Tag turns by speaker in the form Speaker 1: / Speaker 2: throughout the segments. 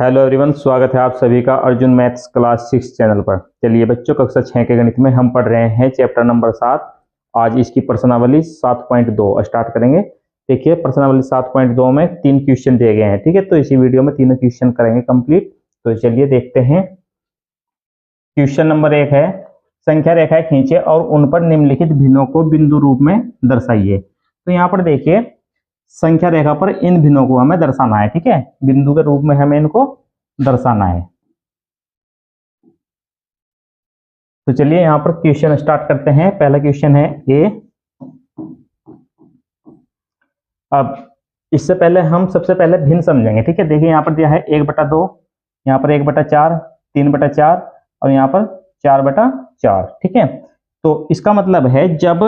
Speaker 1: Hello everyone, स्वागत है आप सभी का अर्जुन मैथ्स क्लास 6 चैनल पर। चलिए बच्चों, कक्षा 6 के गणित में हम पढ़ रहे हैं चैप्टर नंबर 7। आज इसकी प्रश्नावली 7.2 स्टार्ट करेंगे। देखिए, प्रश्नावली 7.2 में 3 क्वेश्चन दिए गए हैं। ठीक है, तो इसी वीडियो में तीनों क्वेश्चन करेंगे कंप्लीट। तो चलिए देखते हैं। क्वेश्चन नंबर 1 है, संख्या रेखाएं खींचे और उन पर निम्नलिखित भिन्नों को बिंदु रूप में दर्शाइए। तो यहाँ पर देखिए, संख्या रेखा पर इन भिन्नों को हमें दर्शाना है। ठीक है, बिंदु के रूप में हमें इनको दर्शाना है। तो चलिए यहाँ पर क्वेश्चन स्टार्ट करते हैं। पहला क्वेश्चन है ए। अब इससे पहले हम सबसे पहले भिन्न समझेंगे। ठीक है, देखिए यहाँ पर दिया है 1/2, यहाँ पर 1/4, 3/4 और यहाँ पर 4/4। ठीक है, तो इसका मतलब है जब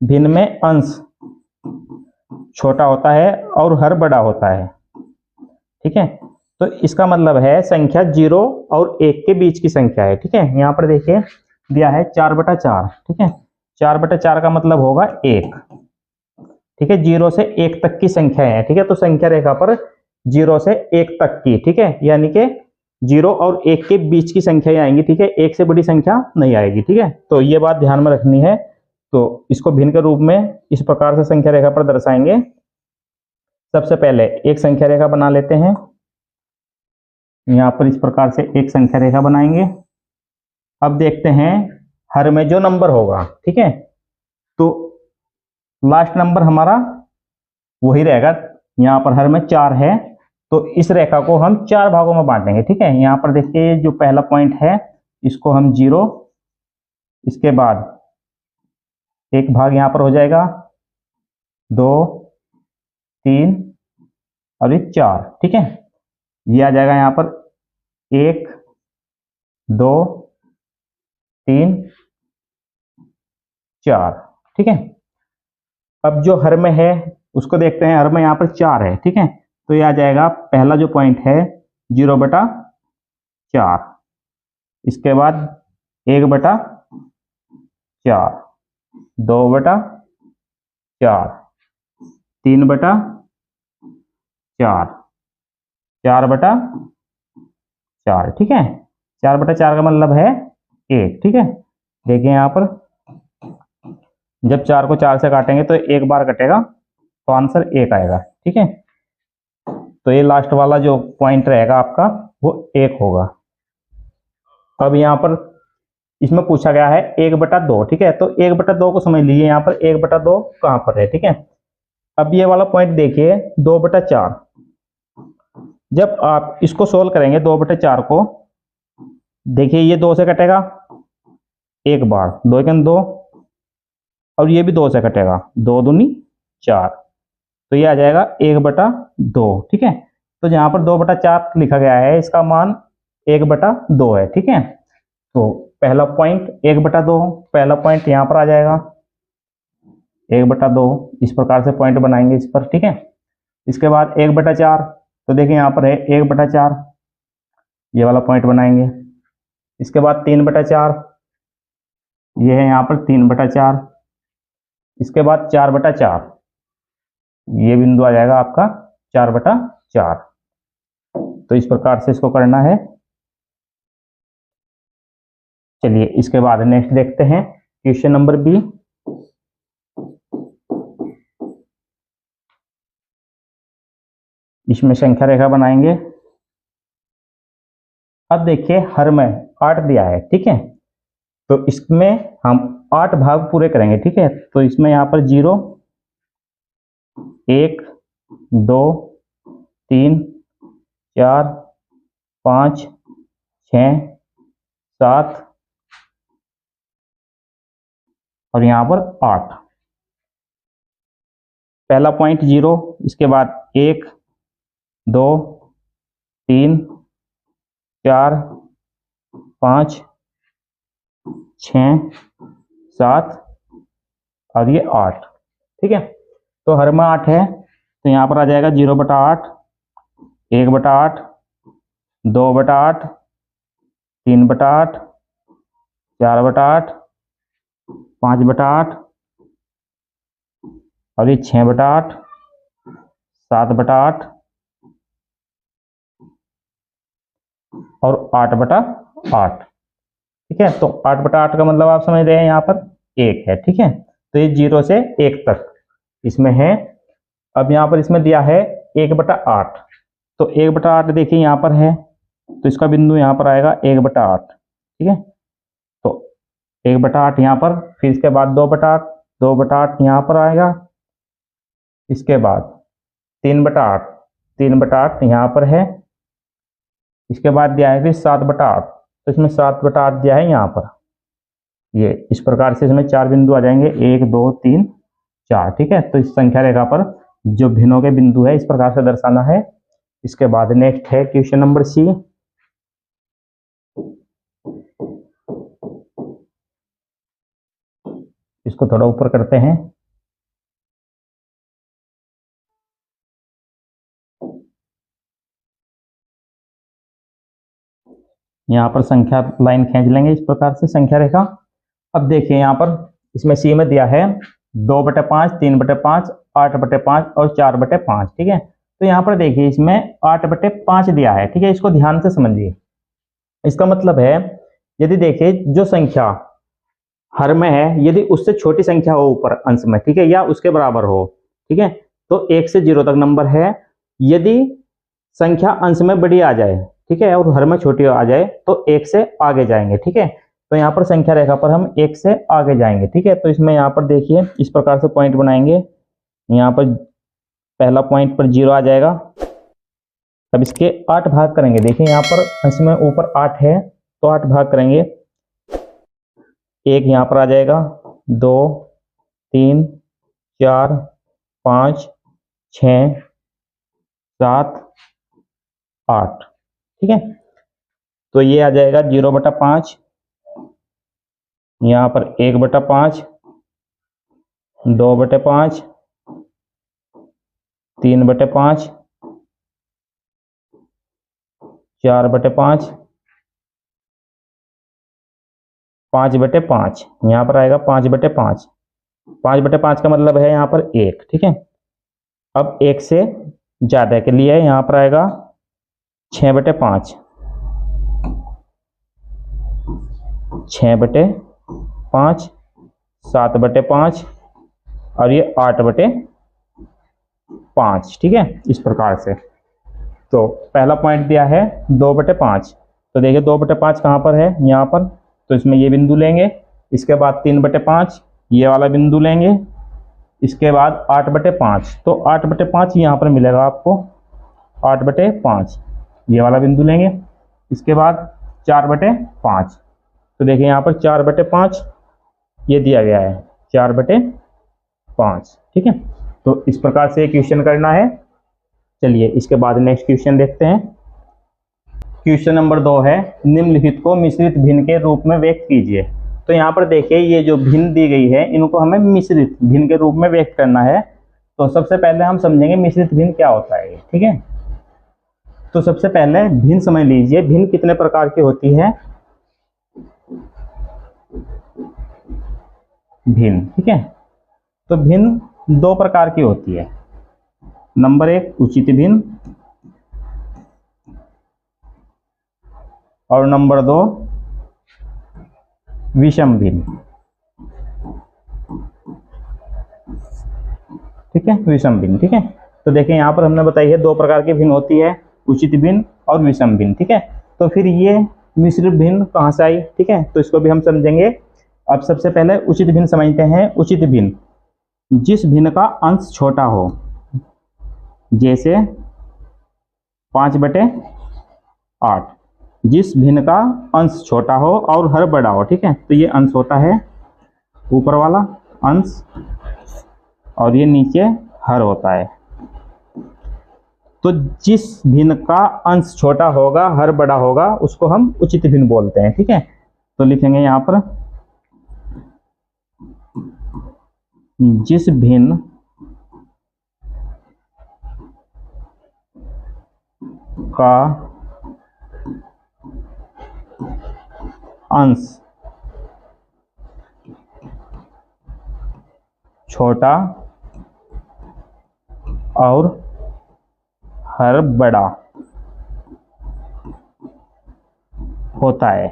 Speaker 1: भिन्न में अंश छोटा होता है और हर बड़ा होता है। ठीक है, तो इसका मतलब है संख्या 0 और 1 के बीच की संख्या है। ठीक है, यहाँ पर देखिए दिया है 4/4। ठीक है, 4/4 का मतलब होगा 1। ठीक है, 0 से 1 तक की संख्या है। ठीक है, तो संख्या रेखा पर 0 से 1 तक की, ठीक है, यानी कि 0 और 1 के बीच की संख्या आएंगी। ठीक है, 1 से बड़ी संख्या नहीं आएगी। ठीक है, तो ये बात ध्यान में रखनी है। तो इसको भिन्न के रूप में इस प्रकार से संख्या रेखा पर दर्शाएंगे। सबसे पहले एक संख्या रेखा बना लेते हैं। यहाँ पर इस प्रकार से एक संख्या रेखा बनाएंगे। अब देखते हैं हर में जो नंबर होगा। ठीक है, तो लास्ट नंबर हमारा वही रहेगा। यहाँ पर हर में 4 है, तो इस रेखा को हम 4 भागों में बांटेंगे। ठीक है, यहाँ पर देखिए जो पहला पॉइंट है इसको हम 0, इसके बाद एक भाग यहाँ पर हो जाएगा 2, 3 और ये 4। ठीक है, ये आ जाएगा यहाँ पर 1, 2, 3, 4। ठीक है, अब जो हर में है उसको देखते हैं। हर में यहाँ पर 4 है। ठीक है, तो ये आ जाएगा पहला जो पॉइंट है 0/4, इसके बाद 1/4, 2/4, 3/4, 4/4। ठीक है, 4/4 का मतलब है 1। ठीक है, देखिए यहाँ पर जब 4 को 4 से काटेंगे तो एक बार कटेगा, तो आंसर 1 आएगा। ठीक है, तो ये लास्ट वाला जो पॉइंट रहेगा आपका वो 1 होगा। अब यहाँ पर इसमें पूछा गया है 1/2। ठीक है, तो 1/2 को समझ लीजिए। यहाँ पर 1/2 कहाँ पर है। ठीक है, अब ये वाला पॉइंट देखिए 2/4। जब आप इसको सोल्व करेंगे 2/4 को, देखिए ये 2 से कटेगा एक बार, 2 के 2, और ये भी 2 से कटेगा, 2 दूनी 4, तो ये आ जाएगा 1/2। ठीक है, तो जहां पर 2/4 लिखा गया है इसका मान 1/2 है। ठीक है, तो पहला पॉइंट 1/2, पहला पॉइंट यहां पर आ जाएगा 1/2। इस प्रकार से पॉइंट बनाएंगे इस पर। ठीक है, इसके बाद 1/4, तो देखिए यहां पर है 1/4, ये वाला पॉइंट बनाएंगे। इसके बाद 3/4, ये है यहाँ पर 3/4। इसके बाद 4/4, ये बिंदु आ जाएगा आपका 4/4। तो इस प्रकार से इसको करना है। चलिए इसके बाद नेक्स्ट देखते हैं क्वेश्चन नंबर बी। इसमें संख्या रेखा बनाएंगे। अब देखिए हर में 8 दिया है। ठीक है, तो इसमें हम 8 भाग पूरे करेंगे। ठीक है, तो इसमें यहाँ पर 0, 1, 2, 3, 4, 5, 6, 7 और यहाँ पर 8। पहला पॉइंट 0, इसके बाद 1, 2, 3, 4, 5, 6, 7 और ये 8। ठीक है, तो हर में 8 है, तो यहाँ पर आ जाएगा 0/8, 1/8, 2/8, 3/8, 4/8, 5/8 और ये 6/8, 7/8 और 8/8। ठीक है, तो 8/8 का मतलब आप समझ रहे हैं यहाँ पर 1 है। ठीक है, तो ये 0 से 1 तक इसमें है। अब यहाँ पर इसमें दिया है 1/8, तो 1/8 देखिए यहाँ पर है, तो इसका बिंदु यहाँ पर आएगा 1/8। ठीक है, तो 1/8 यहाँ पर, फिर इसके बाद 2/8, 2/8 यहाँ पर आएगा, इसके बाद 3/8, 3/8 यहाँ पर है, इसके बाद दिया है फिर 7/8, तो इसमें 7/8 दिया है यहाँ पर। ये इस प्रकार से इसमें 4 बिंदु आ जाएंगे, 1 2 3 4। ठीक है, तो इस संख्या रेखा पर जो भिन्नों के बिंदु है इस प्रकार से दर्शाना है। इसके बाद नेक्स्ट है क्वेश्चन नंबर सी। इसको थोड़ा ऊपर करते हैं। यहाँ पर संख्या लाइन खींच लेंगे इस प्रकार से संख्या रेखा। अब देखिए यहाँ पर इसमें सी में दिया है 2/5, 3/5, 8/5 और 4/5। ठीक है, तो यहाँ पर देखिए इसमें 8/5 दिया है। ठीक है, इसको ध्यान से समझिए। इसका मतलब है यदि देखिए जो संख्या हर में है, यदि उससे छोटी संख्या हो ऊपर अंश में, ठीक है, या उसके बराबर हो, ठीक है, तो 1 से 0 तक नंबर है। यदि संख्या अंश में बड़ी आ जाए, ठीक है, और हर में छोटी आ जाए, तो 1 से आगे जाएंगे। ठीक है, तो यहाँ पर संख्या रेखा पर हम 1 से आगे जाएंगे। ठीक है, तो इसमें यहाँ पर देखिए इस प्रकार से पॉइंट बनाएंगे। यहाँ पर पहला पॉइंट पर 0 आ जाएगा। अब इसके 8 भाग करेंगे। देखिए यहाँ पर अंश में ऊपर 8 है, तो 8 भाग करेंगे। 1 यहाँ पर आ जाएगा, 2 3 4 5 6 7 8। ठीक है, तो ये आ जाएगा 0/5, यहाँ पर 1/5, 2/5, 3/5, 4/5, 5/5, यहाँ पर आएगा 5/5। 5/5 का मतलब है यहाँ पर 1। ठीक है, अब 1 से ज़्यादा के लिए यहाँ पर आएगा 6/5, 6/5, 7/5 और ये 8/5। ठीक है, इस प्रकार से। तो पहला पॉइंट दिया है 2/5, तो देखिए 2/5 कहाँ पर है, यहाँ पर, तो इसमें ये बिंदु लेंगे। इसके बाद 3/5 ये वाला बिंदु लेंगे। इसके बाद 8/5, तो 8/5 यहाँ पर मिलेगा आपको, 8/5 ये वाला बिंदु लेंगे। इसके बाद 4/5, तो देखिए यहाँ पर 4/5 ये दिया गया है, 4/5। ठीक है, तो इस प्रकार से क्वेश्चन करना है। चलिए इसके बाद नेक्स्ट क्वेश्चन देखते हैं। क्वेश्चन नंबर 2 है, निम्नलिखित को मिश्रित भिन्न के रूप में व्यक्त कीजिए। तो यहाँ पर देखिए ये जो भिन्न दी गई है इनको हमें मिश्रित भिन्न के रूप में व्यक्त करना है। तो सबसे पहले हम समझेंगे मिश्रित भिन्न क्या होता है। ठीक है, तो सबसे पहले भिन्न समझ लीजिए, भिन्न कितने प्रकार की होती है। भिन्न, ठीक है, तो भिन्न 2 प्रकार की होती है। नंबर 1 उचित भिन्न और नंबर 2 विषम भिन्न। ठीक है, विषम भिन्न। ठीक है, तो देखिए यहाँ पर हमने बताई है 2 प्रकार की भिन्न होती है, उचित भिन्न और विषम भिन्न। ठीक है, तो फिर ये मिश्रित भिन्न कहाँ से आई। ठीक है, तो इसको भी हम समझेंगे। अब सबसे पहले उचित भिन्न समझते हैं। उचित भिन्न जिस भिन्न का अंश छोटा हो, जैसे 5/8, जिस भिन्न का अंश छोटा हो और हर बड़ा हो। ठीक है, तो ये अंश होता है ऊपर वाला अंश और ये नीचे हर होता है। तो जिस भिन्न का अंश छोटा होगा हर बड़ा होगा उसको हम उचित भिन्न बोलते हैं। ठीक है, तो लिखेंगे यहाँ पर जिस भिन्न का अंश छोटा और हर बड़ा होता है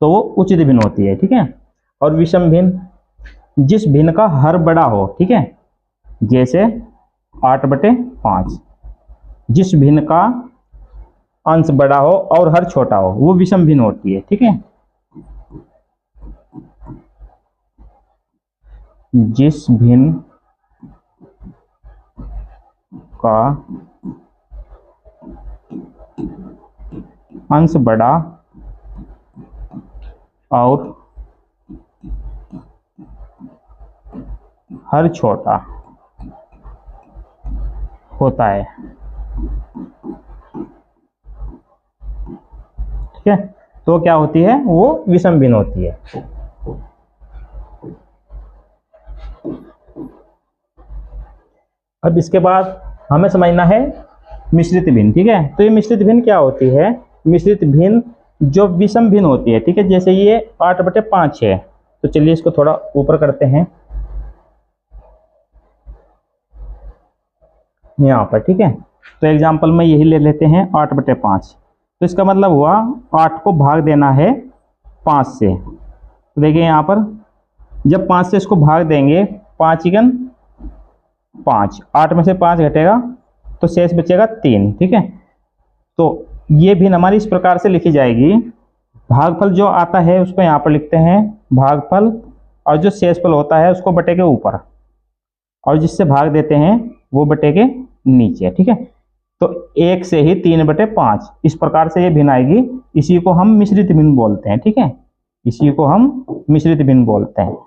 Speaker 1: तो वो उचित भिन्न होती है, ठीक है। और विषम भिन्न, जिस भिन्न का हर बड़ा हो, ठीक है, जैसे 8/5, जिस भिन्न का अंश बड़ा हो और हर छोटा हो वो विषम भिन्न होती है, ठीक है। जिस भिन्न का अंश बड़ा और हर छोटा होता है, ठीक है, तो क्या होती है, वो विषम भिन्न होती है। अब इसके बाद हमें समझना है मिश्रित भिन्न, ठीक है। तो ये मिश्रित भिन्न क्या होती है, मिश्रित भिन्न जो विषम भिन्न होती है, ठीक है। जैसे ये 8/5 है, तो चलिए इसको थोड़ा ऊपर करते हैं यहाँ पर, ठीक है। तो एग्जाम्पल में यही ले लेते हैं 8/5। तो इसका मतलब हुआ 8 को भाग देना है 5 से। तो देखिए यहाँ पर जब 5 से इसको भाग देंगे, 5 × 5, 8 में से 5 घटेगा तो शेष बचेगा 3, ठीक है। तो ये भी हमारी इस प्रकार से लिखी जाएगी, भागफल जो आता है उसको यहाँ पर लिखते हैं भागफल, और जो शेषफल होता है उसको बटे के ऊपर, और जिससे भाग देते हैं वो बटे के नीचे, ठीक है। तो 1 से ही 3/5 इस प्रकार से ये भिन्न आएगी। इसी को हम मिश्रित भिन्न बोलते हैं, ठीक है, इसी को हम मिश्रित भिन्न बोलते हैं,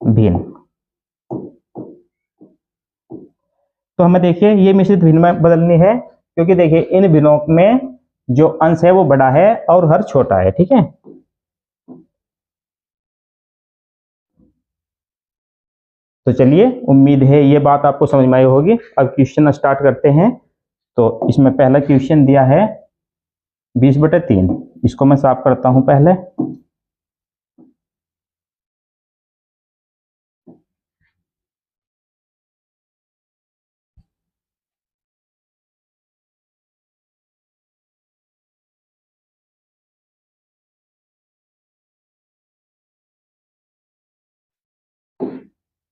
Speaker 1: भिन्न। तो हमें देखिए ये मिश्रित भिन्न में बदलनी है, क्योंकि देखिए इन भिन्नों में जो अंश है वो बड़ा है और हर छोटा है, ठीक है। तो चलिए, उम्मीद है ये बात आपको समझ में आई होगी। अब क्वेश्चन स्टार्ट करते हैं। तो इसमें पहला क्वेश्चन दिया है 20/3। इसको मैं साफ करता हूं पहले।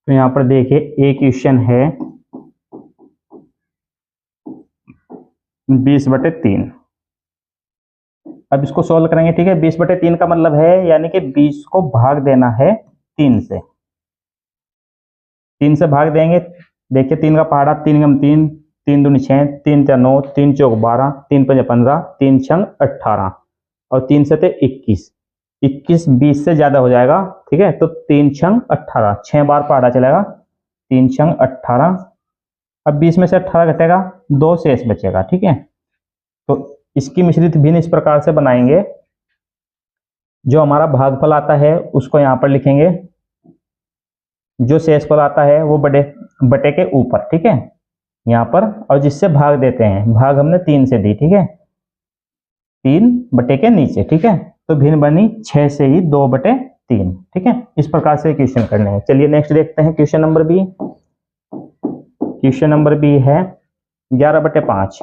Speaker 1: तो यहाँ पर देखिए एक क्वेश्चन है 20/3। अब इसको सॉल्व करेंगे, ठीक है। 20/3 का मतलब है यानी कि 20 को भाग देना है 3 से। 3 से भाग देंगे, देखिए 3 का पहाड़ा 3 × 3, 3 दूनी 6, 3 × 9, 3 × 12, 3 × 5 15, 3 × 18 और 3 से 21। 21 20 से ज्यादा हो जाएगा, ठीक है। तो 3 × 18, 6 बार पहाड़ा चलेगा, 3 × 18। अब 20 में से 18 घटेगा, 2 शेष बचेगा, ठीक है। तो इसकी मिश्रित भिन्न इस प्रकार से बनाएंगे, जो हमारा भागफल आता है उसको यहाँ पर लिखेंगे, जो शेषफल आता है वो बटे के ऊपर, ठीक है, यहाँ पर, और जिससे भाग देते हैं, भाग हमने 3 से दी, ठीक है, 3 बटे के नीचे, ठीक है। तो भिन्न बनी 6 से ही 2/3, ठीक है। इस प्रकार से क्वेश्चन करने हैं। चलिए नेक्स्ट देखते हैं question number B. Question number B है 11/5।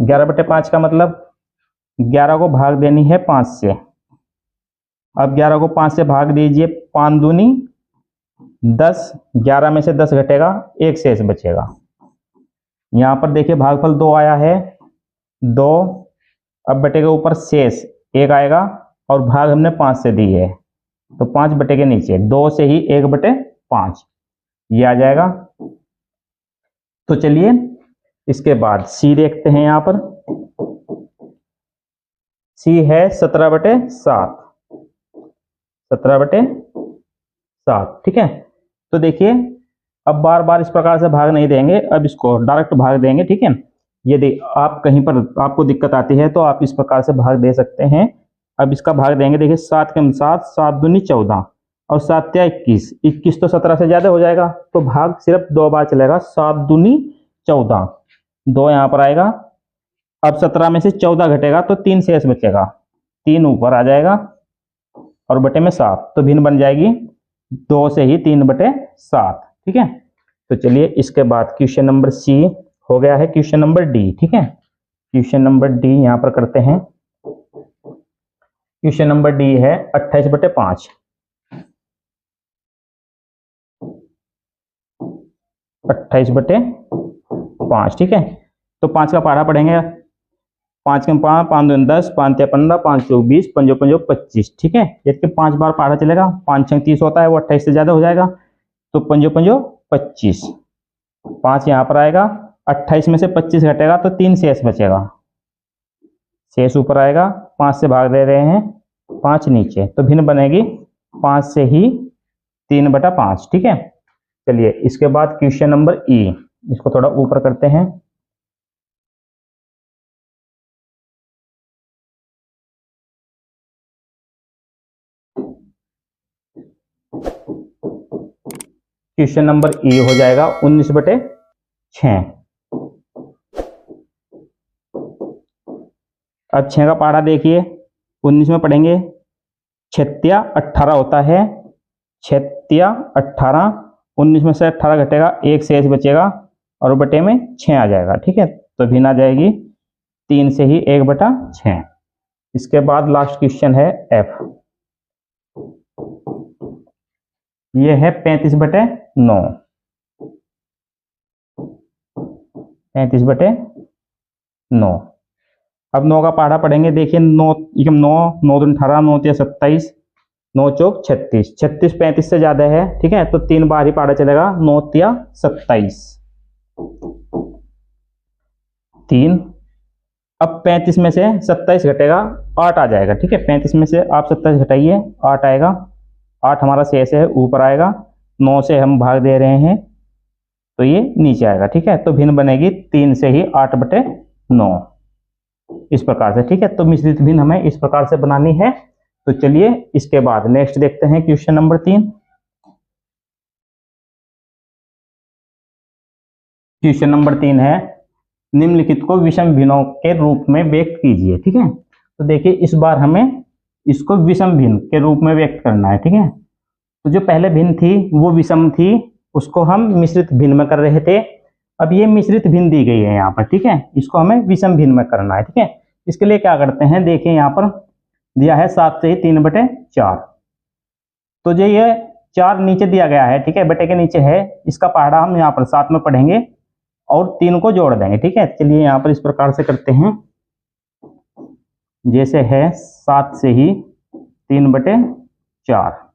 Speaker 1: 11/5 का मतलब 11 को भाग देनी है 5 से। अब 11 को 5 से भाग दीजिए, 5 दूनी 10, 11 में से 10 घटेगा, 1 शेष बचेगा। यहाँ पर देखिए भागफल 2 आया है, 2, अब बटे के ऊपर शेष 1 आएगा, और भाग हमने 5 से दी है, तो 5 बटे के नीचे, 2 से ही 1/5 ये आ जाएगा। तो चलिए इसके बाद सी देखते हैं। यहाँ पर सी है 17/7, 17/7, ठीक है। तो देखिए अब बार बार इस प्रकार से भाग नहीं देंगे, अब इसको डायरेक्ट भाग देंगे, ठीक है। यदि आप कहीं पर आपको दिक्कत आती है तो आप इस प्रकार से भाग दे सकते हैं। अब इसका भाग देंगे, देखिए 7 × 7, 7 दूनी 14 और 7 × 21, 21 तो 17 से ज्यादा हो जाएगा, तो भाग सिर्फ 2 बार चलेगा, 7 दूनी 14, 2 यहाँ पर आएगा। अब 17 में से 14 घटेगा तो 3 शेष बचेगा, 3 ऊपर आ जाएगा और बटे में 7, तो भिन्न बन जाएगी 2 से ही 3/7, ठीक है। तो चलिए इसके बाद क्वेश्चन नंबर सी हो गया है, क्वेश्चन नंबर डी। ठीक है, क्वेश्चन नंबर डी यहां पर करते हैं। क्वेश्चन नंबर डी है 28/5। 28/5। ठीक है, तो 5 का पहाड़ा पढ़ेंगे। 5 के 5, 5 दूनी 10, 5 तिया 15, 5 चौक 20, 5 पंजो 25। ठीक है, इसके 5 बार पहाड़ा चलेगा। 5 6 30 होता है, वो 28 से ज्यादा हो जाएगा, तो 5 पंजो 25। 5 यहाँ पर आएगा, 28 में से 25 घटेगा तो 3 शेष बचेगा। शेष ऊपर आएगा, 5 से भाग दे रहे हैं, 5 नीचे, तो भिन्न बनेगी 5 से ही 3/5। ठीक है, चलिए इसके बाद क्वेश्चन नंबर ई, इसको थोड़ा ऊपर करते हैं। क्वेश्चन नंबर ई हो जाएगा 19/6। अब 6 का पहाड़ा देखिए, 19 में पढ़ेंगे। 6 18 होता है, 6 18, 19 में से 18 घटेगा, 1 शेष बचेगा और बटे में 6 आ जाएगा। ठीक है, तो भिन्न आ जाएगी 3 से ही 1/6। इसके बाद लास्ट क्वेश्चन है एफ, ये है 35/9। 35/9। अब 9 का पहाड़ा पढ़ेंगे। देखिए 9 9 9 दूनी 18, 9 तिया 27, 9 चौक 36। 36 35 से ज्यादा है। ठीक है, तो 3 बार ही पहाड़ा चलेगा। 9 तिया 27, 3। अब 35 में से 27 घटेगा, 8 आ जाएगा। ठीक है, 35 में से आप 27 घटाइए, 8 आएगा। 8 हमारा शेष है, ऊपर आएगा। 9 से हम भाग दे रहे हैं, तो ये नीचे आएगा। ठीक है, तो भिन्न बनेगी 3 से ही 8/9, इस प्रकार से। ठीक है, तो मिश्रित भिन्न हमें इस प्रकार से बनानी है। तो चलिए इसके बाद नेक्स्ट देखते हैं क्वेश्चन नंबर 3। क्वेश्चन नंबर 3 है, निम्नलिखित को विषम भिन्नों के रूप में व्यक्त कीजिए। ठीक है, तो देखिए इस बार हमें इसको विषम भिन्न के रूप में व्यक्त करना है। ठीक है, तो जो पहले भिन्न थी वो विषम थी, उसको हम मिश्रित भिन्न में कर रहे थे। अब ये मिश्रित भिन्न दी गई है यहाँ पर। ठीक है, इसको हमें विषम भिन्न में करना है। ठीक है, इसके लिए क्या करते हैं, देखिए यहाँ पर दिया है 7 से ही 3/4। तो जो ये 4 नीचे दिया गया है, ठीक है, बटे के नीचे है, इसका पहाड़ा हम यहाँ पर 7 में पढ़ेंगे और 3 को जोड़ देंगे। ठीक है, चलिए यहाँ पर इस प्रकार से करते हैं। जैसे है 7 से ही 3/4।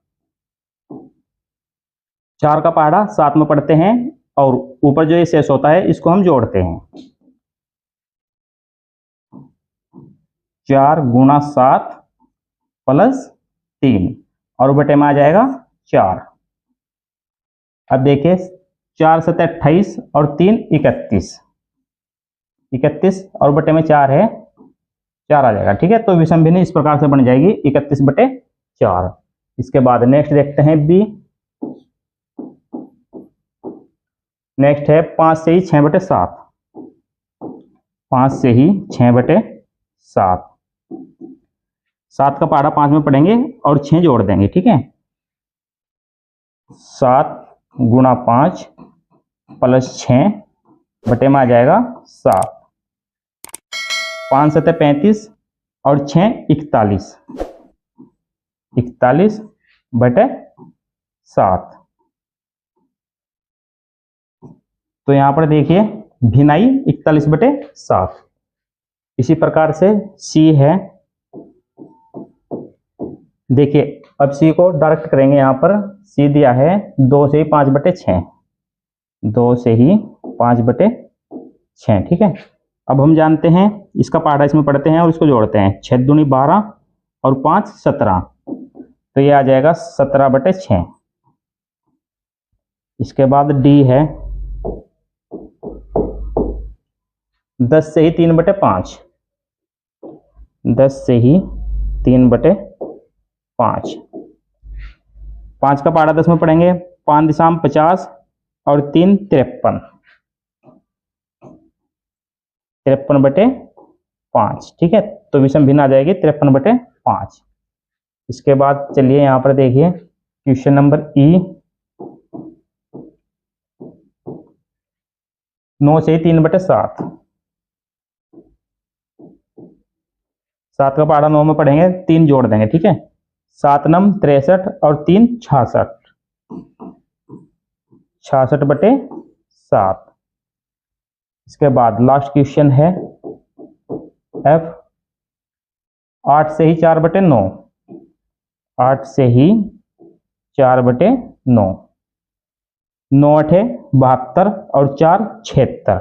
Speaker 1: 4 का पहाड़ा 7 में पढ़ते हैं और ऊपर जो ये शेष होता है इसको हम जोड़ते हैं। 4 गुणा 7 प्लस 3 और बटे में आ जाएगा 4। अब देखिए 4 7 28 और 3 31। 31 और बटे में 4 है, 4 आ जाएगा। ठीक है, तो विषम भिन्न इस प्रकार से बन जाएगी 31/4। इसके बाद नेक्स्ट देखते हैं बी। नेक्स्ट है 5 से ही 6/7। 5 से ही 6/7। 7 का पहाड़ा 5 में पढ़ेंगे और 6 जोड़ देंगे। ठीक है, 7 गुणा 5 प्लस 6 बटे में आ जाएगा 7। 5 7 35 और 6 41। 41/7। तो यहां पर देखिए भिन्नाई 41/7। इसी प्रकार से सी है। देखिए अब सी को डायरेक्ट करेंगे। यहाँ पर सी दिया है 2 से ही 5/6। 2 से ही 5/6। ठीक है, अब हम जानते हैं इसका पहाड़ा इसमें पढ़ते हैं और इसको जोड़ते हैं। 6 दूनी 12 और 5 17, तो ये आ जाएगा 17/6। इसके बाद डी है 10 से ही 3/5। 10 से ही 3/5। 5 का पहाड़ा 10 में पढ़ेंगे। 5 दिशाम 50 और 3 53। 53/5। ठीक है, तो विषम भिन्न आ जाएगी 53/5। इसके बाद चलिए यहाँ पर देखिए क्वेश्चन नंबर ई। 9 से ही 3/7, 7 का पहाड़ा 9 में पढ़ेंगे, 3 जोड़ देंगे, ठीक है। 7 नम 63 और 3 66, 66/7। इसके बाद लास्ट क्वेश्चन है F, 8 से ही 4/9, 8 से ही 4/9, 9 8 72 और 4 76,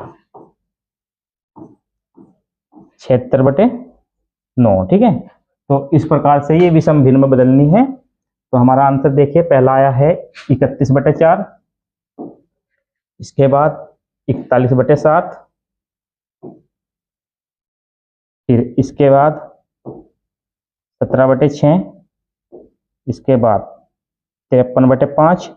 Speaker 1: 76/9, ठीक है। तो इस प्रकार से ये विषम भिन्न में बदलनी है। तो हमारा आंसर देखिए, पहला आया है 31/4, इसके बाद 41/7, फिर इसके बाद 17/6, इसके बाद 53/5,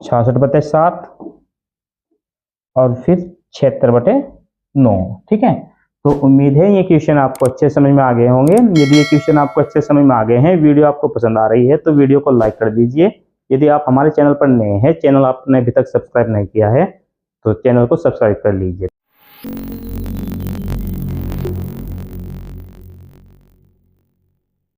Speaker 1: 66/7 और फिर 76/9, ठीक है। तो उम्मीद है ये क्वेश्चन आपको अच्छे समझ में आ गए होंगे। यदि ये क्वेश्चन आपको अच्छे समझ में आ गए हैं, वीडियो आपको पसंद आ रही है, तो वीडियो को लाइक कर दीजिए। यदि आप हमारे चैनल पर नए हैं, चैनल आपने अभी तक सब्सक्राइब नहीं किया है, तो चैनल को सब्सक्राइब कर लीजिए।